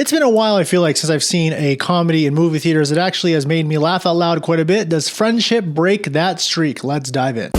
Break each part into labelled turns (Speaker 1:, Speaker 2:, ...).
Speaker 1: It's been a while, I feel like, since I've seen a comedy in movie theaters that actually has made me laugh out loud quite a bit. Does Friendship break that streak? Let's dive in.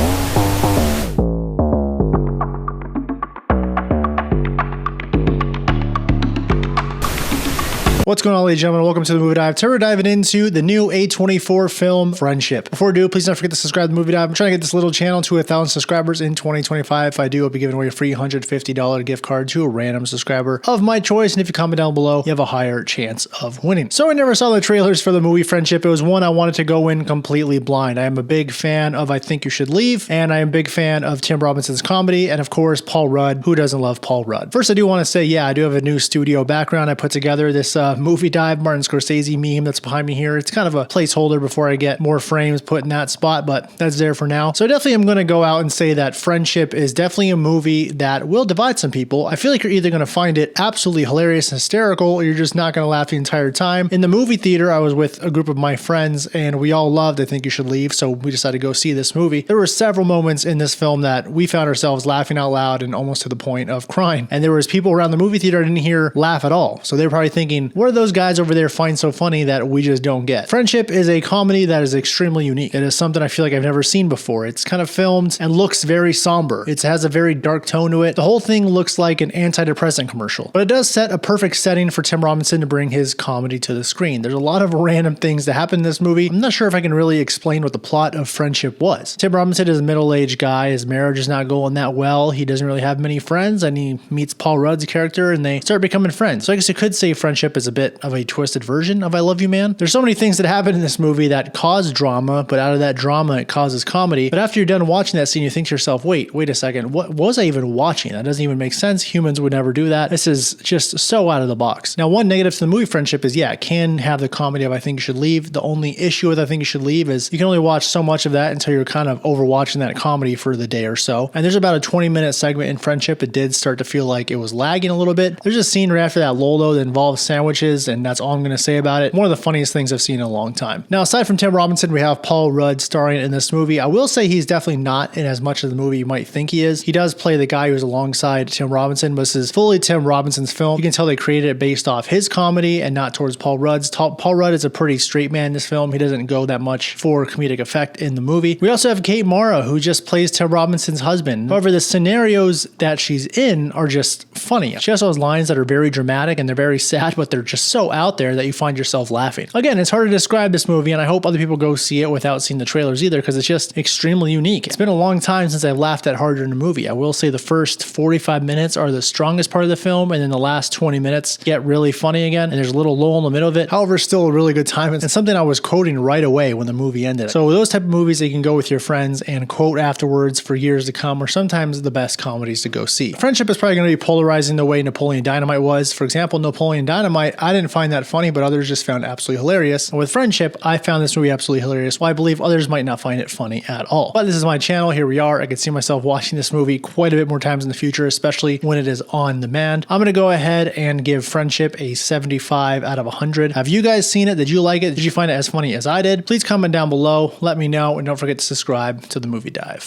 Speaker 1: What's going on, ladies and gentlemen? Welcome to the Movie Dive. Today we're diving into the new A24 film, Friendship. Before we do, please don't forget to subscribe to the Movie Dive. I'm trying to get this little channel to 1,000 subscribers in 2025. If I do, I'll be giving away a free $150 gift card to a random subscriber of my choice. And if you comment down below, you have a higher chance of winning. So I never saw the trailers for the movie Friendship. It was one I wanted to go in completely blind. I am a big fan of I Think You Should Leave, and I am a big fan of Tim Robinson's comedy, and of course, Paul Rudd. Who doesn't love Paul Rudd? First, I do want to say, yeah, I do have a new studio background. I put together this movie dive Martin Scorsese meme that's behind me here. It's kind of a placeholder before I get more frames put in that spot, but that's there for now. So I definitely am going to go out and say that Friendship is definitely a movie that will divide some people. I feel like you're either going to find it absolutely hilarious and hysterical, or you're just not going to laugh the entire time. In the movie theater, I was with a group of my friends and we all loved I Think You Should Leave, so we decided to go see this movie. There were several moments in this film that we found ourselves laughing out loud and almost to the point of crying. And there was people around the movie theater I didn't hear laugh at all. So they were probably thinking, what are those guys over there find so funny that we just don't get? Friendship is a comedy that is extremely unique. It is something I feel like I've never seen before. It's kind of filmed and looks very somber. It has a very dark tone to it. The whole thing looks like an antidepressant commercial, but it does set a perfect setting for Tim Robinson to bring his comedy to the screen. There's a lot of random things that happen in this movie. I'm not sure if I can really explain what the plot of Friendship was. Tim Robinson is a middle-aged guy. His marriage is not going that well. He doesn't really have many friends, and he meets Paul Rudd's character and they start becoming friends. So I guess you could say Friendship is a bit of a twisted version of I Love You Man. There's so many things that happen in this movie that cause drama, but out of that drama it causes comedy. But after you're done watching that scene, you think to yourself, wait a second, what was I even watching? That doesn't even make sense. Humans would never do that. This is just so out of the box. Now, one negative to the movie Friendship is, yeah, it can have the comedy of I Think You Should Leave. The only issue with I Think You Should Leave is you can only watch so much of that until you're kind of overwatching that comedy for the day or so. And there's about a 20-minute segment in Friendship. It did start to feel like it was lagging a little bit. There's a scene right after that lull though that involves sandwiches, and that's all I'm going to say about it. One of the funniest things I've seen in a long time. Now, aside from Tim Robinson, we have Paul Rudd starring in this movie. I will say he's definitely not in as much of the movie you might think he is. He does play the guy who's alongside Tim Robinson, but this is fully Tim Robinson's film. You can tell they created it based off his comedy and not towards Paul Rudd's. Paul Rudd is a pretty straight man in this film. He doesn't go that much for comedic effect in the movie. We also have Kate Mara, who just plays Tim Robinson's husband. However, the scenarios that she's in are just funny. She also has lines that are very dramatic and they're very sad, but they're just so out there that you find yourself laughing. Again, it's hard to describe this movie, and I hope other people go see it without seeing the trailers either, because it's just extremely unique. It's been a long time since I've laughed that hard in a movie. I will say the first 45 minutes are the strongest part of the film, and then the last 20 minutes get really funny again, and there's a little lull in the middle of it. However, still a really good time, and something I was quoting right away when the movie ended. So those type of movies that you can go with your friends and quote afterwards for years to come are sometimes the best comedies to go see. Friendship is probably going to be polarizing the way Napoleon Dynamite was. For example, Napoleon Dynamite, I didn't find that funny, but others just found absolutely hilarious. And with Friendship, I found this movie absolutely hilarious, while I believe others might not find it funny at all. But this is my channel. Here we are. I could see myself watching this movie quite a bit more times in the future, especially when it is on demand. I'm going to go ahead and give Friendship a 75 out of 100. Have you guys seen it? Did you like it? Did you find it as funny as I did? Please comment down below. Let me know, and don't forget to subscribe to the Movie Dive.